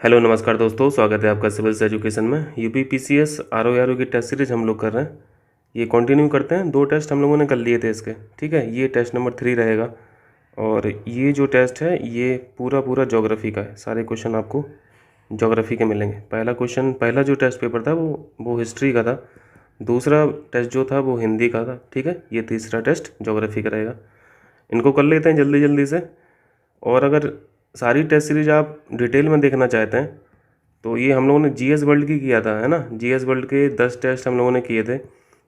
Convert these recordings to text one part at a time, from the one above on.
Hello नमस्कार दोस्तों, स्वागत है आपका सिविल्स एजुकेशन में। यूपी पीसीएस आरओ की टेस्ट सीरीज हम लोग कर रहे हैं। ये कंटिन्यू करते हैं। 2 टेस्ट हम लोगों ने कर लिए थे इसके, ठीक है। ये टेस्ट नंबर 3 रहेगा और ये जो टेस्ट है ये पूरा ज्योग्राफी का है। सारे क्वेश्चन आपको ज्योग्राफी के मिलेंगे। पहला जो टेस्ट पेपर था वो हिस्ट्री का था। दूसरा टेस्ट जो था वो हिंदी का था, ठीक है। ये तीसरा टेस्ट ज्योग्राफी का रहेगा। इनको कर लेते हैं जल्दी जल्दी से। और अगर सारी टेस्ट सीरीज आप डिटेल में देखना चाहते हैं तो ये हम लोगों ने जीएस वर्ल्ड की किया था, है ना। जीएस वर्ल्ड के 10 टेस्ट हम लोगों ने किए थे।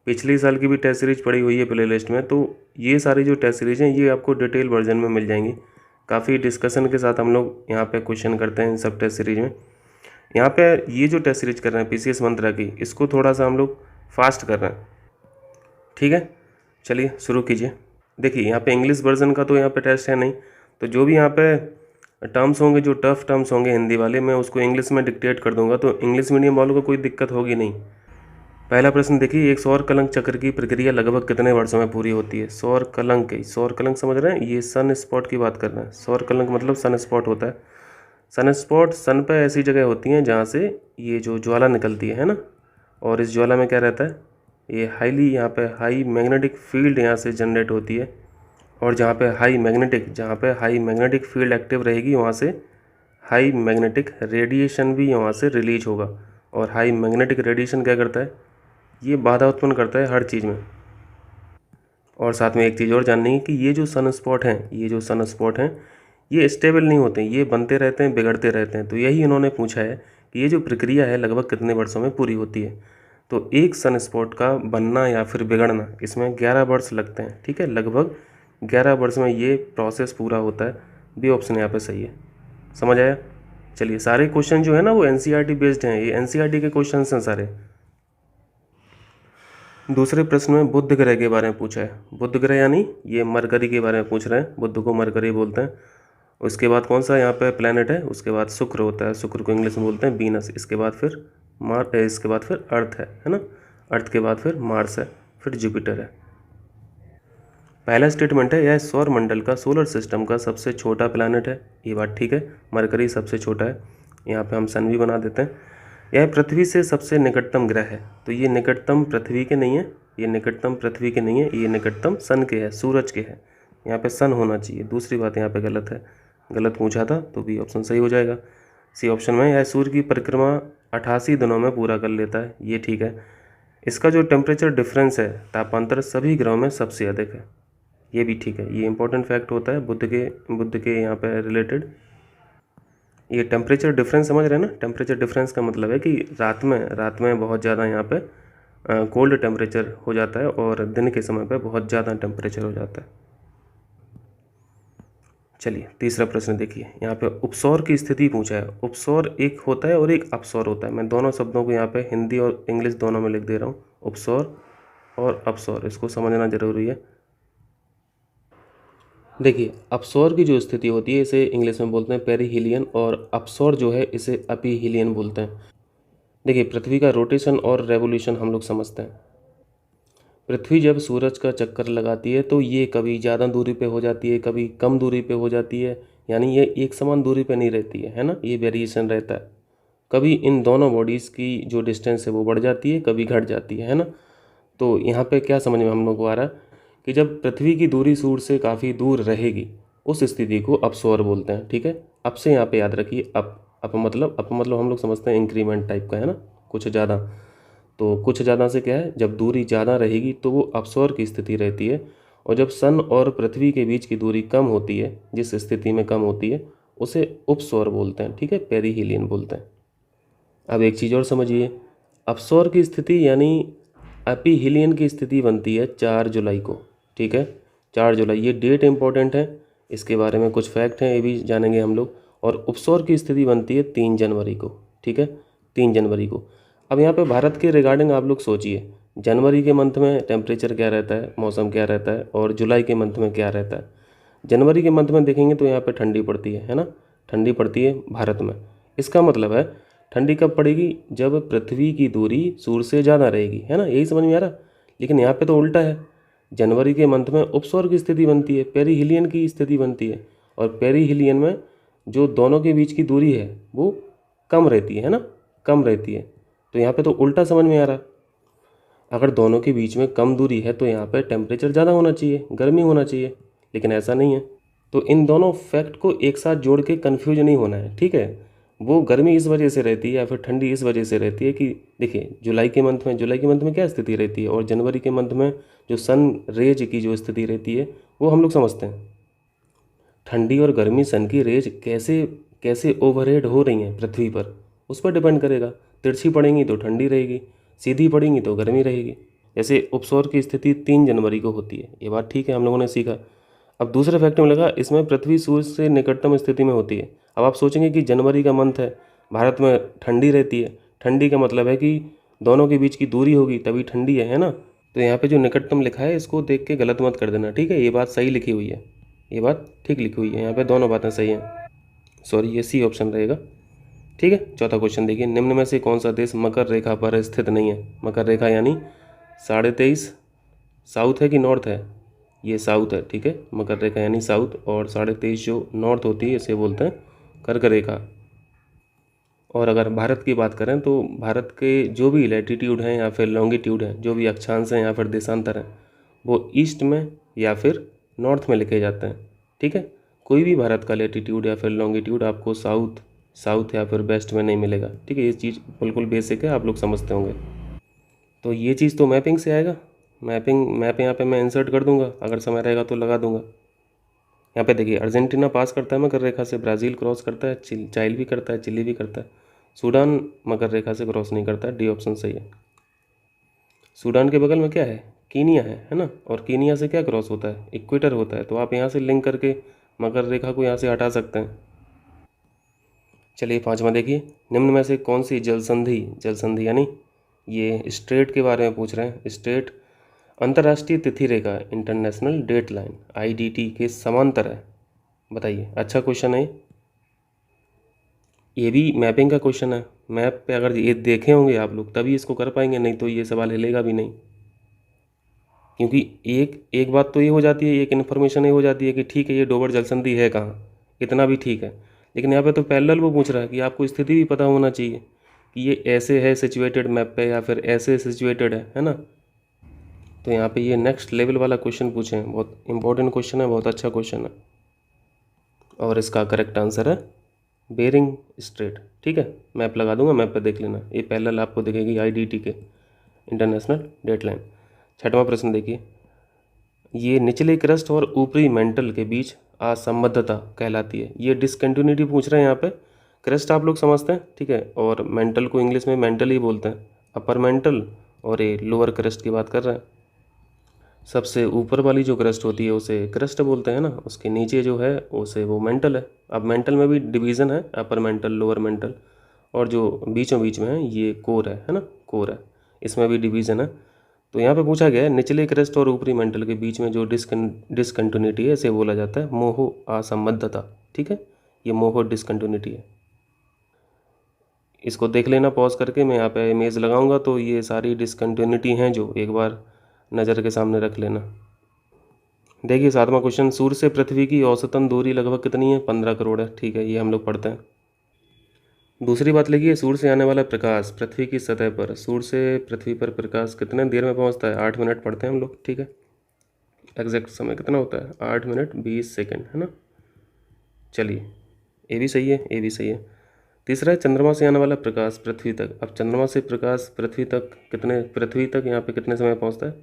पिछली साल की भी टेस्ट सीरीज पड़ी हुई है प्ले लिस्ट में। तो ये सारी जो टेस्ट सीरीज हैं ये आपको डिटेल वर्जन में मिल जाएंगी। काफ़ी डिस्कशन के साथ हम लोग यहाँ पे क्वेश्चन करते हैं इन सब टेस्ट सीरीज में। यहाँ पे ये जो टेस्ट सीरीज कर रहे हैं पीसीएस मंत्रा की, इसको थोड़ा सा हम लोग फास्ट कर रहे हैं, ठीक है। चलिए शुरू कीजिए। देखिए यहाँ पे इंग्लिश वर्जन का तो यहाँ पे टेस्ट है नहीं, तो जो भी यहाँ पे टर्म्स होंगे, जो टफ टर्म्स होंगे हिंदी वाले, मैं उसको इंग्लिश में डिक्टेट कर दूंगा, तो इंग्लिश मीडियम वालों को कोई दिक्कत होगी नहीं। पहला प्रश्न देखिए, एक सौर कलंक चक्र की प्रक्रिया लगभग कितने वर्षों में पूरी होती है। सौर कलंक समझ रहे हैं, ये सन स्पॉट की बात कर रहे हैं। सौर कलंक मतलब सन स्पॉट होता है। सन स्पॉट सन पे ऐसी जगह होती हैं जहाँ से ये जो ज्वाला निकलती है ना, और इस ज्वाला में क्या रहता है, ये यहाँ पे हाई मैग्नेटिक फील्ड यहाँ से जनरेट होती है। और जहाँ पे हाई मैग्नेटिक फील्ड एक्टिव रहेगी वहाँ से हाई मैग्नेटिक रेडिएशन भी वहाँ से रिलीज होगा। और हाई मैग्नेटिक रेडिएशन क्या करता है, ये बाधा उत्पन्न करता है हर चीज़ में। और साथ में एक चीज़ और जाननी है कि ये जो सन स्पॉट हैं ये स्टेबल नहीं होते, ये बनते रहते हैं, बिगड़ते रहते हैं। तो यही इन्होंने पूछा है कि ये जो प्रक्रिया है लगभग कितने वर्षों में पूरी होती है। तो एक सन स्पॉट का बनना या फिर बिगड़ना, इसमें 11 वर्ष लगते हैं, ठीक है। लगभग 11 वर्ष में ये प्रोसेस पूरा होता है। बी ऑप्शन यहाँ पे सही है। समझ आया। चलिए, सारे क्वेश्चन जो है ना वो एनसीईआरटी बेस्ड हैं। ये एनसीईआरटी के क्वेश्चन हैं सारे। दूसरे प्रश्न में बुध ग्रह के बारे में पूछा है। बुध ग्रह यानी ये मरकरी के बारे में पूछ रहे हैं। बुध को मरकरी बोलते हैं। उसके बाद कौन सा यहाँ पे प्लैनेट है, उसके बाद शुक्र होता है। शुक्र को इंग्लिश में बोलते हैं वीनस। इसके बाद फिर अर्थ है ना। अर्थ के बाद फिर मार्स है, फिर जुपिटर है। पहला स्टेटमेंट है, यह सौर मंडल का सोलर सिस्टम का सबसे छोटा प्लैनेट है। ये बात ठीक है, मरकरी सबसे छोटा है। यहाँ पे हम सन भी बना देते हैं। यह पृथ्वी से सबसे निकटतम ग्रह है। तो ये निकटतम पृथ्वी के नहीं है, ये निकटतम सन के है, सूरज के है। यहाँ पे सन होना चाहिए। दूसरी बात यहाँ पे गलत है, गलत पूछा था, तो बी ऑप्शन सही हो जाएगा। सी ऑप्शन में, यह सूर्य की परिक्रमा 88 दिनों में पूरा कर लेता है। ये ठीक है। इसका जो टेम्परेचर डिफरेंस है, तापांतर, सभी ग्रहों में सबसे अधिक है। ये भी ठीक है। ये इंपॉर्टेंट फैक्ट होता है बुध के यहाँ पे रिलेटेड। ये टेम्परेचर डिफरेंस समझ रहे हैं ना। टेम्परेचर डिफरेंस का मतलब है कि रात में बहुत ज़्यादा यहाँ पे कोल्ड टेम्परेचर हो जाता है और दिन के समय पे बहुत ज़्यादा टेम्परेचर हो जाता है। चलिए तीसरा प्रश्न देखिए। यहाँ पे उपसौर की स्थिति पूछा है। उपसौर एक होता है और एक अपसौर होता है। मैं दोनों शब्दों को यहाँ पे हिंदी और इंग्लिश दोनों में लिख दे रहा हूँ, उपसौर और अपसौर। इसको समझना जरूरी है। देखिए, अपसौर की जो स्थिति होती है इसे इंग्लिश में बोलते हैं पेरीहिलियन, और अपसौर जो है इसे अपीहिलियन बोलते हैं। देखिए, पृथ्वी का रोटेशन और रेवोल्यूशन हम लोग समझते हैं। पृथ्वी जब सूरज का चक्कर लगाती है तो ये कभी ज़्यादा दूरी पे हो जाती है, कभी कम दूरी पे हो जाती है। यानी ये एक समान दूरी पे नहीं रहती है ना। ये वेरिएशन रहता है। कभी इन दोनों बॉडीज़ की जो डिस्टेंस है वो बढ़ जाती है, कभी घट जाती है ना। तो यहाँ पे क्या समझ में हम लोग को आ रहा है कि जब पृथ्वी की दूरी सूर्य से काफ़ी दूर रहेगी उस स्थिति को अपसौर बोलते हैं, ठीक है। अब से यहाँ पे याद रखिए, अप मतलब हम लोग समझते हैं इंक्रीमेंट टाइप का, है ना, कुछ ज़्यादा। तो कुछ ज़्यादा से क्या है, जब दूरी ज़्यादा रहेगी तो वो अपसौर की स्थिति रहती है। और जब सन और पृथ्वी के बीच की दूरी कम होती है, जिस स्थिति में कम होती है, उसे उपसौर बोलते हैं, ठीक है, पेरीहिलियन बोलते हैं। अब एक चीज़ और समझिए, अपसौर की स्थिति यानी एपीहिलियन की स्थिति बनती है 4 जुलाई को, ठीक है। 4 जुलाई ये डेट इंपॉर्टेंट है, इसके बारे में कुछ फैक्ट हैं, ये भी जानेंगे हम लोग। और उपसौर की स्थिति बनती है 3 जनवरी को, ठीक है, 3 जनवरी को। अब यहाँ पे भारत के रिगार्डिंग आप लोग सोचिए, जनवरी के मंथ में टेम्परेचर क्या रहता है, मौसम क्या रहता है, और जुलाई के मंथ में क्या रहता है। जनवरी के मंथ में देखेंगे तो यहाँ पे ठंडी पड़ती है ना, ठंडी पड़ती है भारत में। इसका मतलब है ठंडी कब पड़ेगी, जब पृथ्वी की दूरी सूर्य से ज़्यादा रहेगी, है ना। यही समझ में आ रहा। लेकिन यहाँ पे तो उल्टा है, जनवरी के मंथ में उपसौर की स्थिति बनती है, पेरीहिलियन की स्थिति बनती है। और पेरीहिलियन में जो दोनों के बीच की दूरी है वो कम रहती है ना, कम रहती है। तो यहाँ पे तो उल्टा समझ में आ रहा है। अगर दोनों के बीच में कम दूरी है तो यहाँ पे टेम्परेचर ज़्यादा होना चाहिए, गर्मी होना चाहिए, लेकिन ऐसा नहीं है। तो इन दोनों फैक्ट को एक साथ जोड़ के कन्फ्यूज नहीं होना है, ठीक है। वो गर्मी इस वजह से रहती है या फिर ठंडी इस वजह से रहती है कि देखिए जुलाई के मंथ में क्या स्थिति रहती है और जनवरी के मंथ में जो सन रेज की जो स्थिति रहती है वो हम लोग समझते हैं। ठंडी और गर्मी सन की रेज कैसे कैसे ओवरहेड हो रही हैं पृथ्वी पर, उस पर डिपेंड करेगा। तिरछी पड़ेंगी तो ठंडी रहेगी, सीधी पड़ेंगी तो गर्मी रहेगी। जैसे उपसौर की स्थिति 3 जनवरी को होती है, ये बात ठीक है, हम लोगों ने सीखा। अब दूसरे फैक्ट में लगा, इसमें पृथ्वी सूर्य से निकटतम स्थिति में होती है। अब आप सोचेंगे कि जनवरी का मंथ है, भारत में ठंडी रहती है, ठंडी का मतलब है कि दोनों के बीच की दूरी होगी तभी ठंडी है ना। तो यहाँ पे जो निकटतम लिखा है इसको देख के गलत मत कर देना, ठीक है। ये बात सही लिखी हुई है, ये बात ठीक लिखी हुई है, यहाँ पे दोनों बातें सही हैं। सॉरी, ये सी ऑप्शन रहेगा, ठीक है। चौथा क्वेश्चन देखिए, निम्न में से कौन सा देश मकर रेखा पर स्थित नहीं है। मकर रेखा यानी 23.5 साउथ है कि नॉर्थ है, ये साउथ है, ठीक है। मकर रेखा यानी साउथ, और 23.5 जो नॉर्थ होती है इसे बोलते हैं कर्क रेखा। और अगर भारत की बात करें तो भारत के जो भी लैटिट्यूड हैं या फिर लॉन्गिट्यूड हैं, जो भी अक्षांश हैं या फिर देशांतर हैं, वो ईस्ट में या फिर नॉर्थ में लिखे जाते हैं, ठीक है। कोई भी भारत का लैटिट्यूड या फिर लॉन्गिट्यूड आपको साउथ या फिर वेस्ट में नहीं मिलेगा, ठीक है। ये चीज़ बिल्कुल बेसिक है, आप लोग समझते होंगे। तो ये चीज़ तो मैपिंग से आएगा, मैप यहाँ पे मैं इंसर्ट कर दूंगा, अगर समय रहेगा तो लगा दूंगा। यहाँ पे देखिए, अर्जेंटीना पास करता है मकर रेखा से, ब्राज़ील क्रॉस करता है, चाइल भी करता है, चिली भी करता है। सूडान मकर रेखा से क्रॉस नहीं करता, डी ऑप्शन सही है। सूडान के बगल में क्या है, कीनिया है ना। और कीनिया से क्या क्रॉस होता है, इक्वेटर होता है। तो आप यहाँ से लिंक करके मकर रेखा को यहाँ से हटा सकते हैं। चलिए पाँचवा देखिए, निम्न में से कौन सी जल संधि यानी ये स्ट्रेट के बारे में पूछ रहे हैं। स्ट्रेट अंतर्राष्ट्रीय तिथि रेखा, इंटरनेशनल डेट लाइन, IDT के समांतर है। बताइए, अच्छा क्वेश्चन है ये भी मैपिंग का क्वेश्चन है। मैप पे अगर ये देखे होंगे आप लोग तभी इसको कर पाएंगे, नहीं तो ये सवाल हिलेगा भी नहीं। क्योंकि एक एक बात तो ये हो जाती है, एक इन्फॉर्मेशन ये हो जाती है कि ठीक है ये डोबर जलसंधि है कहाँ, इतना भी ठीक है। लेकिन यहाँ पे तो पैरेलल वो पूछ रहा है कि आपको स्थिति भी पता होना चाहिए कि ये ऐसे है सिचुएटेड मैप पे या फिर ऐसे सिचुएटेड है ना। तो यहाँ पे ये नेक्स्ट लेवल वाला क्वेश्चन पूछे हैं, बहुत इंपॉर्टेंट क्वेश्चन है, बहुत अच्छा क्वेश्चन है। और इसका करेक्ट आंसर है बेरिंग स्ट्रेट, ठीक है। मैप लगा दूंगा, मैप पे देख लेना, ये पैरेलल आपको दिखेगी IDT के, इंटरनेशनल डेट लाइन। छठवां प्रश्न देखिए, ये निचले क्रस्ट और ऊपरी मेंटल के बीच असंबद्धता कहलाती है। ये डिसकंटिन्यूटी पूछ रहे हैं यहाँ पे। क्रस्ट आप लोग समझते हैं, ठीक है, और मेंटल को इंग्लिश में मेंटल ही बोलते हैं, अपर मेंटल, और ये लोअर क्रस्ट की बात कर रहे हैं। सबसे ऊपर वाली जो क्रस्ट होती है उसे क्रस्ट बोलते हैं ना, उसके नीचे जो है उसे वो मेंटल है। अब मेंटल में भी डिवीज़न है, अपर मेंटल, लोअर मेंटल, और जो बीचों बीच में है ये कोर है ना, कोर है, इसमें भी डिवीज़न है। तो यहाँ पे पूछा गया है निचले क्रस्ट और ऊपरी मेंटल के बीच में जो डिसकंटिन्यूटी है इसे बोला जाता है मोहो असंबद्धता, ठीक है। ये मोहो डिसकंटिन्यूटी है। इसको देख लेना पॉज करके, मैं यहाँ पे इमेज लगाऊंगा तो ये सारी डिसकंटिन्यूटी हैं जो एक बार नज़र के सामने रख लेना। देखिए सातवां क्वेश्चन, सूर्य से पृथ्वी की औसतन दूरी लगभग कितनी है, 15 करोड़ है, ठीक है, ये हम लोग पढ़ते हैं। दूसरी बात लिखिए, सूर्य से आने वाला प्रकाश पृथ्वी की सतह पर, सूर्य से पृथ्वी पर प्रकाश कितने देर में पहुंचता है, 8 मिनट पढ़ते हैं हम लोग, ठीक है। एग्जैक्ट समय कितना होता है, 8 मिनट 20 सेकेंड, है ना। चलिए, ये भी सही है, ये भी सही है। तीसरा है, चंद्रमा से आने वाला प्रकाश पृथ्वी तक। अब चंद्रमा से प्रकाश पृथ्वी तक यहाँ पे कितने समय पहुँचता है,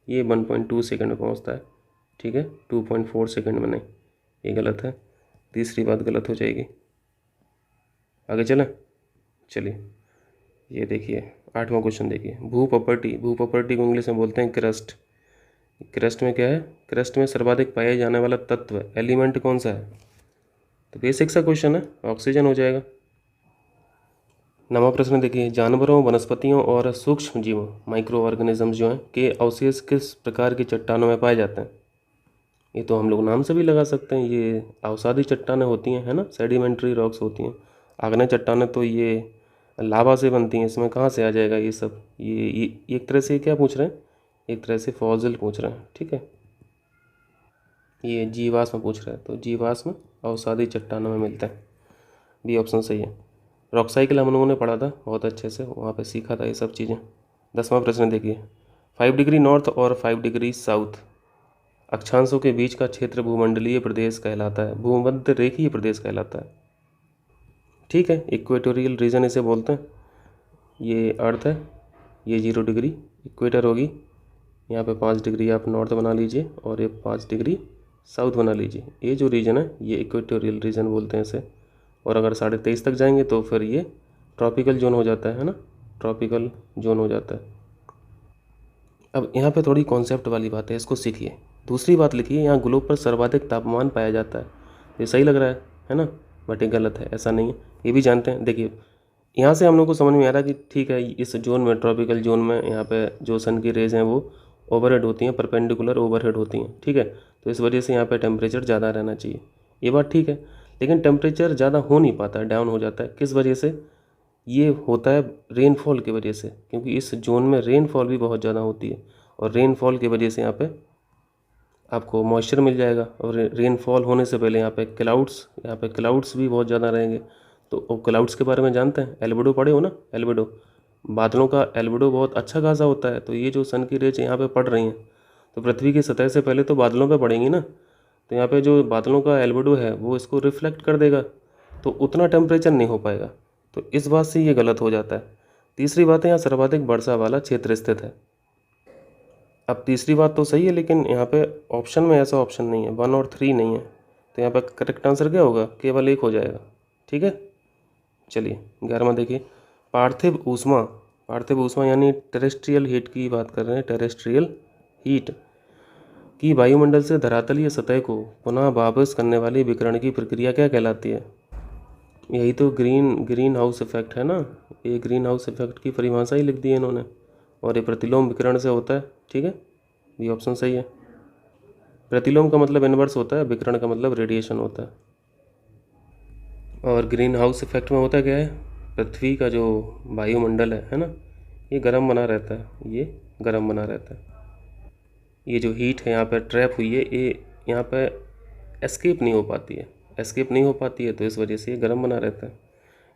ये 1.2 सेकेंड में पहुँचता है, ठीक है, 2.4 सेकेंड में नहीं, ये गलत है, तीसरी बात गलत हो जाएगी। आगे चलिए ये देखिए आठवां क्वेश्चन देखिए, भूप्रॉपर्टी को इंग्लिश में बोलते हैं क्रस्ट। क्रस्ट में क्या है, क्रस्ट में सर्वाधिक पाया जाने वाला तत्व एलिमेंट कौन सा है। तो बेसिक सा क्वेश्चन है, ऑक्सीजन हो जाएगा। नवा प्रश्न देखिए, जानवरों, वनस्पतियों और सूक्ष्म जीवों, माइक्रो ऑर्गेनिजम्स जो हैं, के अवशेष किस प्रकार की चट्टानों में पाए जाते हैं। ये तो हम लोग नाम से भी लगा सकते हैं, ये अवसादी चट्टानें होती हैं, है ना, सेडिमेंट्री रॉक्स होती हैं। आग्नेय चट्टानें तो ये लावा से बनती हैं, इसमें कहाँ से आ जाएगा ये सब। ये एक तरह से क्या पूछ रहे हैं, एक तरह से फॉसिल पूछ रहे हैं, ठीक है। ये जीवाश्म पूछ रहे हैं, तो जीवाश्म अवसादी चट्टानों में मिलते हैं, बी ऑप्शन सही है। रॉक साइकिल हम लोगों ने पढ़ा था बहुत अच्छे से, वहाँ पे सीखा था ये सब चीज़ें। 10वां प्रश्न देखिए, 5 डिग्री नॉर्थ और 5 डिग्री साउथ अक्षांशों के बीच का क्षेत्र भूमंडलीय प्रदेश कहलाता है, भूमध्य रेखीय प्रदेश कहलाता है। ठीक है, इक्वेटोरियल रीजन इसे बोलते हैं। ये अर्थ है, ये 0 डिग्री इक्वेटर होगी, यहाँ पे 5 डिग्री आप नॉर्थ बना लीजिए और ये 5 डिग्री साउथ बना लीजिए। ये जो रीजन है ये इक्वेटोरियल रीजन बोलते हैं इसे। और अगर 23.5 तक जाएंगे तो फिर ये ट्रॉपिकल जोन हो जाता है ना, ट्रॉपिकल जोन हो जाता है। अब यहाँ पे थोड़ी कॉन्सेप्ट वाली बात है, इसको सीखिए। दूसरी बात लिखिए, यहाँ ग्लोब पर सर्वाधिक तापमान पाया जाता है। ये सही लग रहा है ना, बट ये गलत है, ऐसा नहीं है, ये भी जानते हैं। देखिए यहाँ से हम लोग को समझ में आ रहा है कि ठीक है, इस जोन में, ट्रॉपिकल जोन में, यहाँ पे जो सन की रेज हैं वो ओवरहेड होती हैं, परपेंडिकुलर ओवरहेड होती हैं। ठीक है, तो इस वजह से यहाँ पे टेम्परेचर ज़्यादा रहना चाहिए, ये बात ठीक है। लेकिन टेम्परेचर ज़्यादा हो नहीं पाता है, डाउन हो जाता है। किस वजह से? ये होता है रेनफॉल की वजह से, क्योंकि इस जोन में रेनफॉल भी बहुत ज़्यादा होती है और रेनफॉल की वजह से यहाँ पे आपको मॉइस्चर मिल जाएगा। और रेनफॉल होने से पहले यहाँ पे क्लाउड्स भी बहुत ज़्यादा रहेंगे। तो क्लाउड्स के बारे में जानते हैं, एल्बिडो पढ़े हो ना, एल्बिडो, बादलों का एल्बिडो बहुत अच्छा खासा होता है। तो ये जो सन की रेज यहाँ पे पड़ रही हैं तो पृथ्वी की सतह से पहले तो बादलों पे पड़ेंगी ना, तो यहाँ पे जो बादलों का एल्बिडो है वो इसको रिफ्लेक्ट कर देगा, तो उतना टेम्परेचर नहीं हो पाएगा। तो इस बात से ये गलत हो जाता है। तीसरी बात है, यहाँ सर्वाधिक वर्षा वाला क्षेत्र स्थित है। अब तीसरी बात तो सही है, लेकिन यहाँ पे ऑप्शन में ऐसा ऑप्शन नहीं है, 1 और 3 नहीं है, तो यहाँ पे करेक्ट आंसर क्या होगा? केवल एक हो जाएगा। ठीक है, चलिए 11वां देखिए, पार्थिव ऊष्मा यानी टेरेस्ट्रियल हीट की बात कर रहे हैं। टेरेस्ट्रियल हीट की वायुमंडल से धरातलीय सतह को पुनः वापस करने वाली विकिरण की प्रक्रिया क्या कहलाती है? यही तो ग्रीन हाउस इफेक्ट है ना, ये ग्रीन हाउस इफेक्ट की परिभाषा ही लिख दी है इन्होंने। और ये प्रतिलोम विकिरण से होता है। ठीक है, ये ऑप्शन सही है। प्रतिलोम का मतलब इनवर्स होता है, विकिरण का मतलब रेडिएशन होता है। और ग्रीन हाउस इफेक्ट में होता क्या है, पृथ्वी का जो वायुमंडल है ना, ये गर्म बना रहता है, ये गर्म बना रहता है। ये जो हीट है यहाँ पर ट्रैप हुई है, ये यहाँ पर एस्केप नहीं हो पाती है, तो इस वजह से ये गर्म बना रहता है।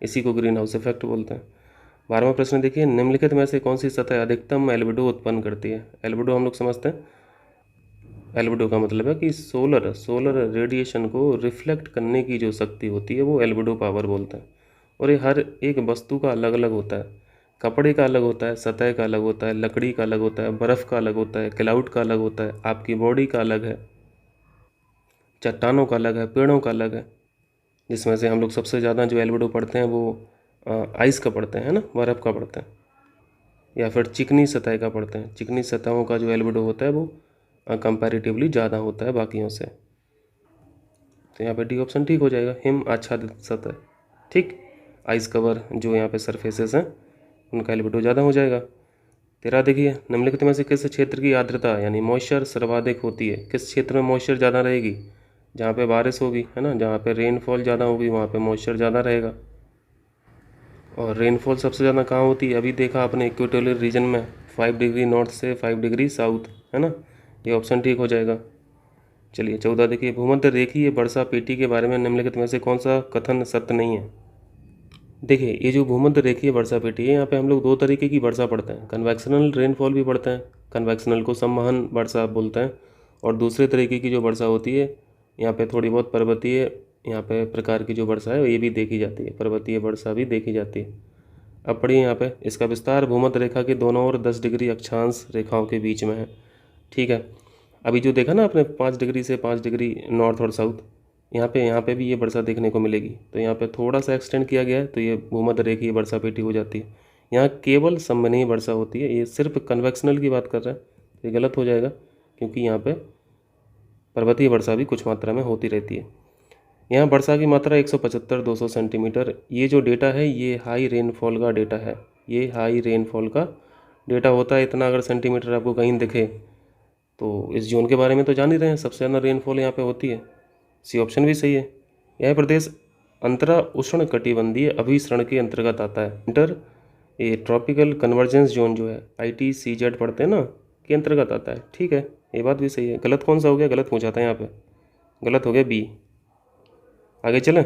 इसी को ग्रीन हाउस इफेक्ट बोलते हैं। 12वां प्रश्न देखिए, निम्नलिखित में से कौन सी सतह अधिकतम एल्बिडो उत्पन्न करती है? एल्बिडो हम लोग समझते हैं, एल्बिडो का मतलब है कि सोलर रेडिएशन को रिफ्लेक्ट करने की जो शक्ति होती है वो एल्बिडो पावर बोलते हैं। और ये हर एक वस्तु का अलग अलग होता है, कपड़े का अलग होता है, सतह का अलग होता है, लकड़ी का अलग होता है, बर्फ़ का अलग होता है, क्लाउड का अलग होता है, आपकी बॉडी का अलग है, चट्टानों का अलग है, पेड़ों का अलग है। जिसमें से हम लोग सबसे ज़्यादा जो एल्बिडो पढ़ते हैं वो आइस का पढ़ते हैं ना, बर्फ़ का पढ़ते हैं, या फिर चिकनी सतह का पढ़ते हैं। चिकनी सतहों का जो एल्बिडो होता है वो कंपैरेटिवली ज़्यादा होता है बाकियों से। तो यहाँ पे डी ऑप्शन ठीक हो जाएगा, हिम आच्छादित सतह। ठीक, आइस कवर जो यहाँ पे सरफेसेस हैं उनका एल्बिडो ज़्यादा हो जाएगा। 13 देखिए, निम्नलिखित में से किस क्षेत्र की आर्द्रता यानी मॉइस्चर सर्वाधिक होती है? किस क्षेत्र में मॉइस्चर ज़्यादा रहेगी? जहाँ पे बारिश होगी, है ना, जहाँ पे रेनफॉल ज़्यादा होगी वहाँ पे मॉइस्चर ज़्यादा रहेगा। और रेनफॉल सबसे ज़्यादा कहाँ होती है? अभी देखा आपने इक्वेटोरियल रीजन में, 5 डिग्री नॉर्थ से 5 डिग्री साउथ, है ना, ये ऑप्शन ठीक हो जाएगा। चलिए 14 देखिए, भूमध्य रेखीय वर्षा पेटी के बारे में निम्नलिखित में से कौन सा कथन सत्य नहीं है? देखिए, ये जो भूमध्य रेखीय वर्षा पेटी है, यहाँ पे हम लोग 2 तरीके की वर्षा पढ़ते हैं, कन्वेक्शनल रेनफॉल भी पढ़ते हैं, कन्वेक्शनल को संवहन वर्षा बोलते हैं। और दूसरे तरीके की जो वर्षा होती है, यहाँ पे थोड़ी बहुत पर्वतीय यहाँ पे प्रकार की जो वर्षा है ये भी देखी जाती है, पर्वतीय वर्षा भी देखी जाती है। अब पढ़िए यहाँ पे, इसका विस्तार भूमध्य रेखा के दोनों ओर 10 डिग्री अक्षांश रेखाओं के बीच में है। ठीक है, अभी जो देखा ना आपने 5 डिग्री से 5 डिग्री नॉर्थ और साउथ, यहाँ पे भी ये वर्षा देखने को मिलेगी। तो यहाँ पे थोड़ा सा एक्सटेंड किया गया है तो ये भूमध्य रेखीय वर्षा पेटी हो जाती है। यहाँ केवल संवहनीय वर्षा होती है, ये सिर्फ कन्वेक्शनल की बात कर रहा है, ये गलत हो जाएगा, क्योंकि यहाँ पे पर्वतीय वर्षा भी कुछ मात्रा में होती रहती है। यहाँ वर्षा की मात्रा 175-200 सेंटीमीटर। ये जो डेटा है ये हाई रेनफॉल का डेटा है, ये हाई रेनफॉल का डेटा होता है। इतना अगर सेंटीमीटर आपको कहीं दिखे तो इस जोन के बारे में तो जान ही रहे हैं, सबसे ज़्यादा रेनफॉल यहाँ पे होती है। सी ऑप्शन भी सही है। यह प्रदेश अंतरा उष्ण कटिबंधीय अभिसरण के अंतर्गत आता है। इंटर ये ट्रॉपिकल कन्वर्जेंस जोन जो है ITCZ पढ़ते हैं ना, के अंतर्गत आता है। ठीक है, ये बात भी सही है। गलत कौन सा हो गया? गलत पूछा था यहाँ पे, गलत हो गया बी। आगे चलें,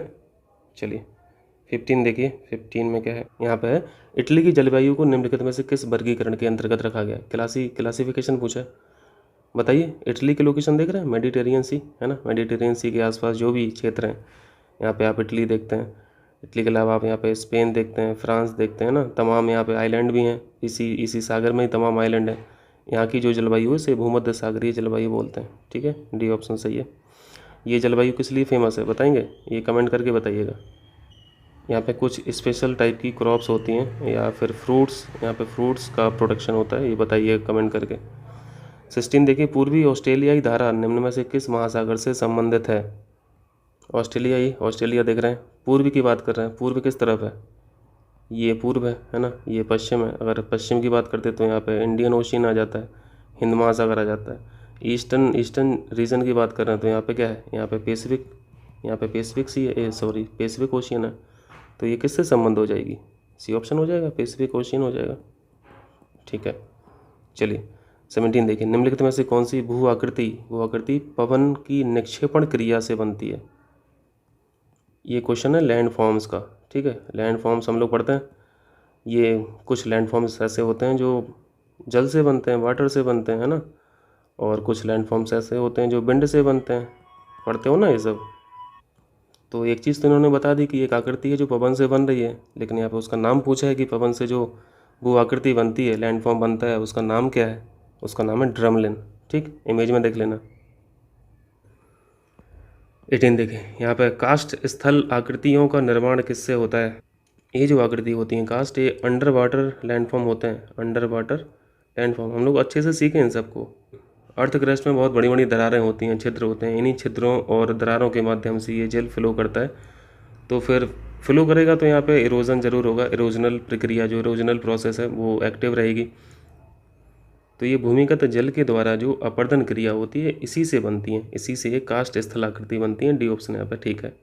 चलिए 15 देखिए, 15 में क्या है, यहाँ पे है इटली की जलवायु को निम्नलिखित में से किस वर्गीकरण के अंतर्गत रखा गया। क्लासिफिकेशन पूछा है, बताइए। इटली की लोकेशन देख रहे हैं, मेडिटेरियन सी है ना, मेडिटेरियन सी के आसपास जो भी क्षेत्र हैं यहाँ पे आप इटली देखते हैं। इटली के अलावा आप यहाँ पे स्पेन देखते हैं, फ्रांस देखते हैं ना, तमाम यहाँ पे आइलैंड भी हैं, इसी सागर में ही तमाम आइलैंड हैं। यहाँ की जो जलवायु है इसे भूमध्य सागरीय जलवायु बोलते हैं, ठीक है, डी ऑप्शन सही है। ये जलवायु किस लिए फेमस है बताएंगे, ये कमेंट करके बताइएगा। यहाँ पे कुछ स्पेशल टाइप की क्रॉप्स होती हैं या फिर फ्रूट्स, यहाँ पे फ्रूट्स का प्रोडक्शन होता है, ये बताइए कमेंट करके। 16 देखिए, पूर्वी ऑस्ट्रेलियाई धारा निम्न में से किस महासागर से संबंधित है। ऑस्ट्रेलिया देख रहे हैं, पूर्व की बात कर रहे हैं, पूर्व किस तरफ है, ये पूर्व है ना, ये पश्चिम है। अगर पश्चिम की बात करते तो यहाँ पे इंडियन ओशियन आ जाता है, हिंद महासागर आ जाता है। ईस्टर्न रीजन की बात कर रहे हैं तो यहाँ पे क्या है, यहाँ पे पैसिफिक ओशियन है। तो ये किससे संबंध हो जाएगी, सी ऑप्शन हो जाएगा, पैसिफिक ओशियन हो जाएगा, ठीक है। चलिए 17 देखिए, निम्नलिखित में से कौन सी भू आकृति पवन की निक्षेपण क्रिया से बनती है। ये क्वेश्चन है लैंड फॉर्म्स का, ठीक है। लैंड फॉर्म्स हम लोग पढ़ते हैं, ये कुछ लैंड फॉर्म्स ऐसे होते हैं जो जल से बनते हैं, वाटर से बनते हैं, है ना, और कुछ लैंड फॉर्म्स ऐसे होते हैं जो विंड से बनते हैं, पढ़ते हो ना ये सब। तो एक चीज़ तो इन्होंने बता दी कि एक आकृति है जो पवन से बन रही है, लेकिन यहाँ पे उसका नाम पूछा है कि पवन से जो भू आकृति बनती है, लैंड फॉर्म बनता है, उसका नाम क्या है, उसका नाम है ड्रमलिन, ठीक, इमेज में देख लेना। 18 देखें, यहाँ पे कास्ट स्थल आकृतियों का निर्माण किससे होता है। ये जो आकृति होती हैं कास्ट, ये अंडर वाटर लैंडफॉर्म होते हैं, अंडर वाटर लैंडफॉर्म। हम लोग अच्छे से सीखें इन सबको। अर्थ क्रस्ट में बहुत बड़ी बड़ी दरारें होती हैं, छिद्र होते हैं, इन्हीं छिद्रों और दरारों के माध्यम से ये जल फ्लो करता है। तो फिर फ्लो करेगा तो यहाँ पे इरोजन जरूर होगा, इरोजनल प्रक्रिया, जो इरोजनल प्रोसेस है वो एक्टिव रहेगी। तो ये भूमिगत जल के द्वारा जो अपर्दन क्रिया होती है इसी से बनती हैं, इसी से ये कास्ट स्थलाकृति बनती हैं, डी ऑप्शन यहाँ पे ठीक है।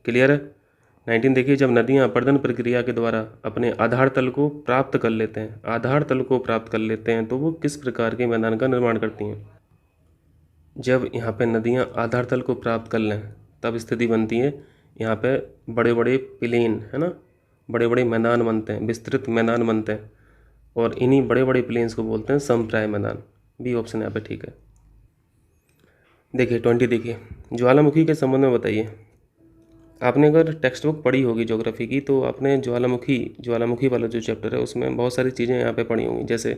क्लियर है। 19 देखिए, जब नदियाँ अपर्दन प्रक्रिया के द्वारा अपने आधार तल को प्राप्त कर लेते हैं, आधार तल को प्राप्त कर लेते हैं, तो वो किस प्रकार के मैदान का निर्माण करती हैं। जब यहाँ पे नदियाँ आधार तल को प्राप्त कर लें तब स्थिति बनती है, यहाँ पे बड़े बड़े प्लेन है ना, बड़े बड़े मैदान बनते हैं, विस्तृत मैदान बनते हैं, और इन्हीं बड़े बड़े प्लेन्स को बोलते हैं समप्राय मैदान, बी ऑप्शन यहाँ पे ठीक है। देखिए 20 देखिए, ज्वालामुखी के संबंध में बताइए। आपने अगर टेक्स्ट बुक पढ़ी होगी ज्योग्राफी की तो आपने ज्वालामुखी वाला जो चैप्टर है उसमें बहुत सारी चीज़ें यहाँ पे पढ़ी होंगी। जैसे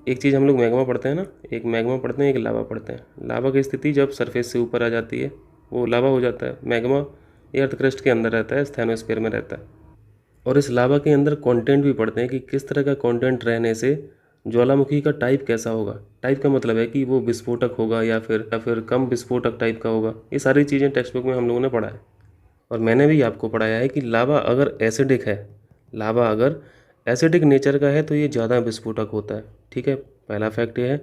एक चीज़ हम लोग मैग्मा पढ़ते हैं ना, एक मैग्मा पढ़ते हैं, एक लावा पढ़ते हैं। लावा की स्थिति जब सरफेस से ऊपर आ जाती है वो लावा हो जाता है। मैग्मा ये अर्थ क्रस्ट के अंदर रहता है, स्थैनोस्फीयर में रहता है। और इस लावा के अंदर कंटेंट भी पढ़ते हैं कि किस तरह का कंटेंट रहने से ज्वालामुखी का टाइप कैसा होगा। टाइप का मतलब है कि वो विस्फोटक होगा या फिर कम विस्फोटक टाइप का होगा। ये सारी चीज़ें टेक्स्ट बुक में हम लोगों ने पढ़ा है, और मैंने भी आपको पढ़ाया है कि लावा अगर एसिडिक नेचर का है तो ये ज़्यादा विस्फोटक होता है, ठीक है, पहला फैक्ट ये है।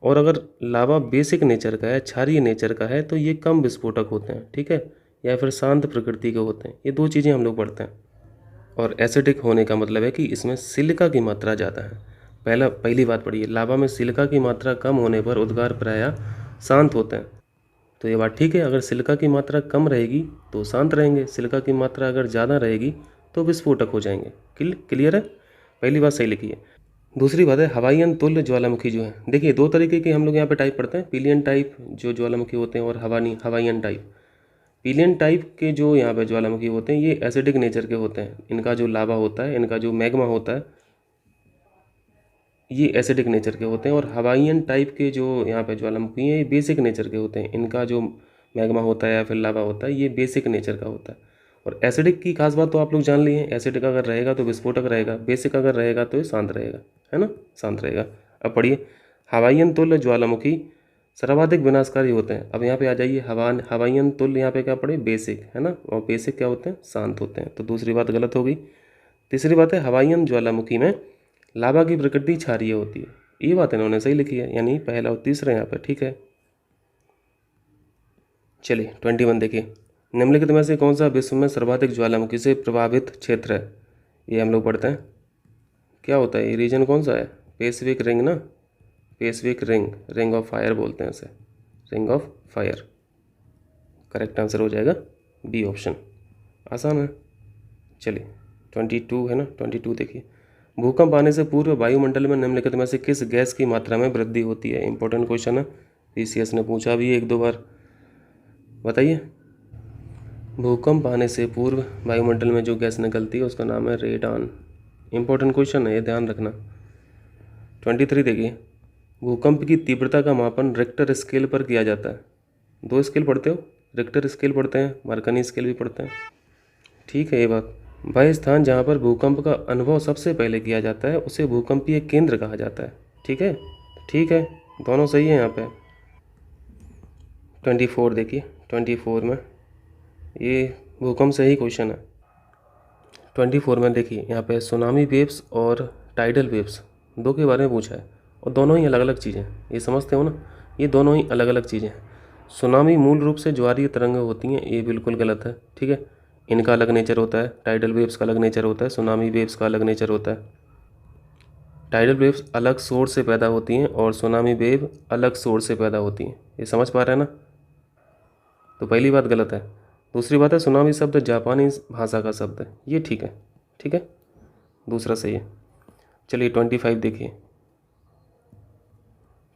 और अगर लावा बेसिक नेचर का है, क्षारीय नेचर का है, तो ये कम विस्फोटक होते हैं, ठीक है, या फिर शांत प्रकृति के होते हैं। ये दो चीज़ें हम लोग पढ़ते हैं। और एसिडिक होने का मतलब है कि इसमें सिलिका की मात्रा ज़्यादा है। पहली बात पढ़िए, लावा में सिलिका की मात्रा कम होने पर उद्गार प्रायः शांत होते हैं। तो ये बात ठीक है, अगर सिलिका की मात्रा कम रहेगी तो शांत रहेंगे, सिलिका की मात्रा अगर ज़्यादा रहेगी तो विस्फोटक हो जाएंगे। क्लियर है, पहली बात सही लिखी है। दूसरी बात है हवाईयन तुल्य ज्वालामुखी जो है, देखिए दो तरीके के हम लोग यहाँ पे टाइप पढ़ते हैं, पिलियन टाइप जो ज्वालामुखी होते हैं और हवाईयन टाइप। पिलियन टाइप के जो यहाँ पे ज्वालामुखी होते हैं ये एसिडिक नेचर के होते हैं। इनका जो लावा होता है, इनका जो मैग्मा होता है, ये एसिडिक नेचर के होते हैं। और हवाईयन टाइप के जो यहाँ पे ज्वालामुखी हैं ये बेसिक नेचर के होते हैं। इनका जो मैग्मा होता है या फिर लावा होता है ये बेसिक नेचर का होता है। और एसिडिक की खास बात तो आप लोग जान लिए हैं, एसिडिक अगर रहेगा तो विस्फोटक रहेगा, बेसिक अगर रहेगा तो ये शांत रहेगा, है ना, शांत रहेगा। अब पढ़िए, हवाईयन तुल्य ज्वालामुखी सर्वाधिक विनाशकारी होते हैं। अब यहाँ पे आ जाइए, हवाईयन तुल्य यहाँ पे क्या पढ़े, बेसिक, है ना, और बेसिक क्या होते हैं, शांत होते हैं। तो दूसरी बात गलत हो गई। तीसरी बात है हवाईयन ज्वालामुखी में लावा की प्रकृति क्षारीय होती है। ये बात इन्होंने सही लिखी है, यानी पहला और तीसरा यहाँ पे ठीक है। चलिए 21 देखिए, निम्नलिखित में से कौन सा विश्व में सर्वाधिक ज्वालामुखी से प्रभावित क्षेत्र है। ये हम लोग पढ़ते हैं, क्या होता है ये रीजन कौन सा है, पैसिफिक रिंग ना, पैसिफिक रिंग ऑफ फायर बोलते हैं इसे, ring of fire. Correct answer हो जाएगा बी ऑप्शन, आसान है। चलिए 22 है ना, 22 देखिए, भूकंप आने से पूर्व वायुमंडल में निम्नलिखित में से किस गैस की मात्रा में वृद्धि होती है? इंपॉर्टेंट क्वेश्चन है, पीसीएस ने पूछा भी एक दो बार, बताइए। भूकंप आने से पूर्व वायुमंडल में जो गैस निकलती है उसका नाम है रेडान। इंपॉर्टेंट क्वेश्चन है ये, ध्यान रखना। 23 देखिए, भूकंप की तीव्रता का मापन रिक्टर स्केल पर किया जाता है। 2 स्केल पढ़ते हो, रिक्टर स्केल पढ़ते हैं, मार्कनी स्केल भी पढ़ते हैं, ठीक है ये बात। वह स्थान जहाँ पर भूकंप का अनुभव सबसे पहले किया जाता है उसे भूकंपीय केंद्र कहा जाता है, ठीक है। ठीक है, दोनों सही है यहाँ पे। 24 देखिए, 24 में ये भूकंप से ही क्वेश्चन है। 24 में देखिए यहाँ पे सुनामी वेव्स और टाइडल वेव्स दो के बारे में पूछा है, और दोनों ही अलग अलग चीज़ें, ये समझते हो ना, ये दोनों ही अलग अलग चीज़ें हैं। सुनामी मूल रूप से ज्वारीय तरंगें होती हैं, ये बिल्कुल गलत है, ठीक है। इनका अलग नेचर होता है, टाइडल वेव्स का अलग नेचर होता है, सुनामी वेव्स का अलग नेचर होता है। टाइडल वेव्स अलग सोर्स से पैदा होती हैं और सुनामी वेव अलग सोर्स से पैदा होती हैं, ये समझ पा रहे हैं ना। तो पहली बात गलत है। दूसरी बात है सुनामी शब्द जापानी भाषा का शब्द है, ये ठीक है, ठीक है, दूसरा सही है। चलिए 25 देखिए,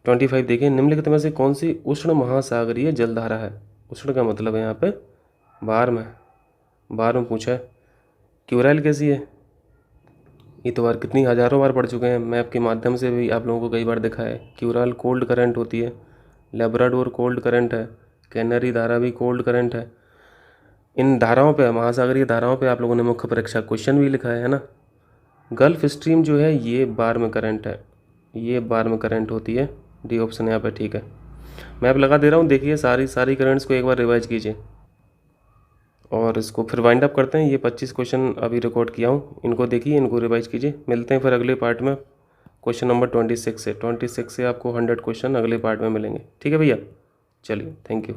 25 देखिए, निम्नलिखित में से कौन सी उष्ण महासागरीय जलधारा है? उष्ण का मतलब है यहाँ पे बाहर में पूछा है। क्यूराइल कैसी है? ये तो बार कितनी हज़ारों बार पढ़ चुके हैं, मैप के माध्यम से भी आप लोगों को कई बार दिखा है। क्यूराइल कोल्ड करंट होती है, लेब्राडोर कोल्ड करंट है, कैनरी धारा भी कोल्ड करंट है। इन धाराओं पे, महासागरीय धाराओं पे आप लोगों ने मुख्य परीक्षा क्वेश्चन भी लिखा है ना। गल्फ स्ट्रीम जो है ये बार में करंट है, ये बार में करंट होती है, डी ऑप्शन यहाँ पे ठीक है। मैप लगा दे रहा हूँ, देखिए सारी करंट्स को एक बार रिवाइज कीजिए और इसको फिर वाइंड अप करते हैं। ये 25 क्वेश्चन अभी रिकॉर्ड किया हूँ, इनको देखिए, इनको रिवाइज कीजिए। मिलते हैं फिर अगले पार्ट में क्वेश्चन नंबर 26 से। 26 से आपको 100 क्वेश्चन अगले पार्ट में मिलेंगे, ठीक है भैया। चलिए, थैंक यू।